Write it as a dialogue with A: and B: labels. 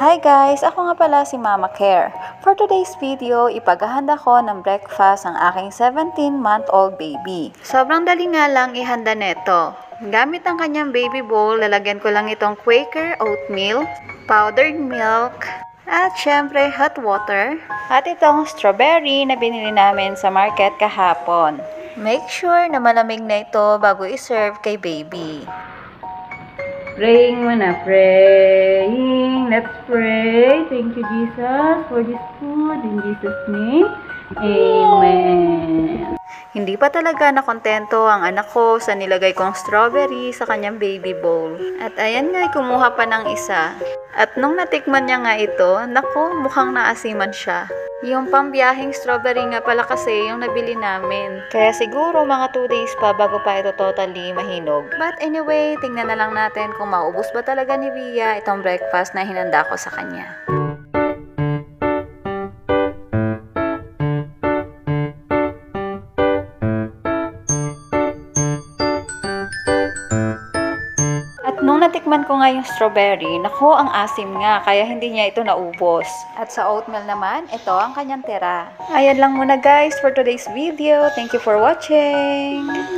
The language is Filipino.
A: Hi guys! Ako nga pala si Mama Care. For today's video, ipaghahanda ko ng breakfast ang aking 17-month-old baby. Sobrang dali nga lang ihanda neto. Gamit ang kanyang baby bowl, lalagyan ko lang itong Quaker oatmeal, powdered milk, at syempre hot water, at itong strawberry na binili namin sa market kahapon. Make sure na malamig na ito bago iserve kay baby. Praying muna, praying. Let's pray. Thank you, Jesus, for this food. In Jesus' name, Amen. Hindi pa talaga nakontento ang anak ko sa nilagay kong strawberry sa kanyang baby bowl. At ayan nga, kumuha pa ng isa. At nung natikman niya nga ito, naku, mukhang naasiman siya. Yung pambiyahing strawberry nga pala kasi yung nabili namin. Kaya siguro mga 2 days pa bago pa ito totally mahinog. But anyway, tingnan na lang natin kung maubos ba talaga ni Via itong breakfast na hinanda ko sa kanya. Nung natikman ko nga yung strawberry, naku, ang asim nga, kaya hindi niya ito naubos. At sa oatmeal naman, ito ang kanyang tira. Ayan lang muna guys for today's video. Thank you for watching!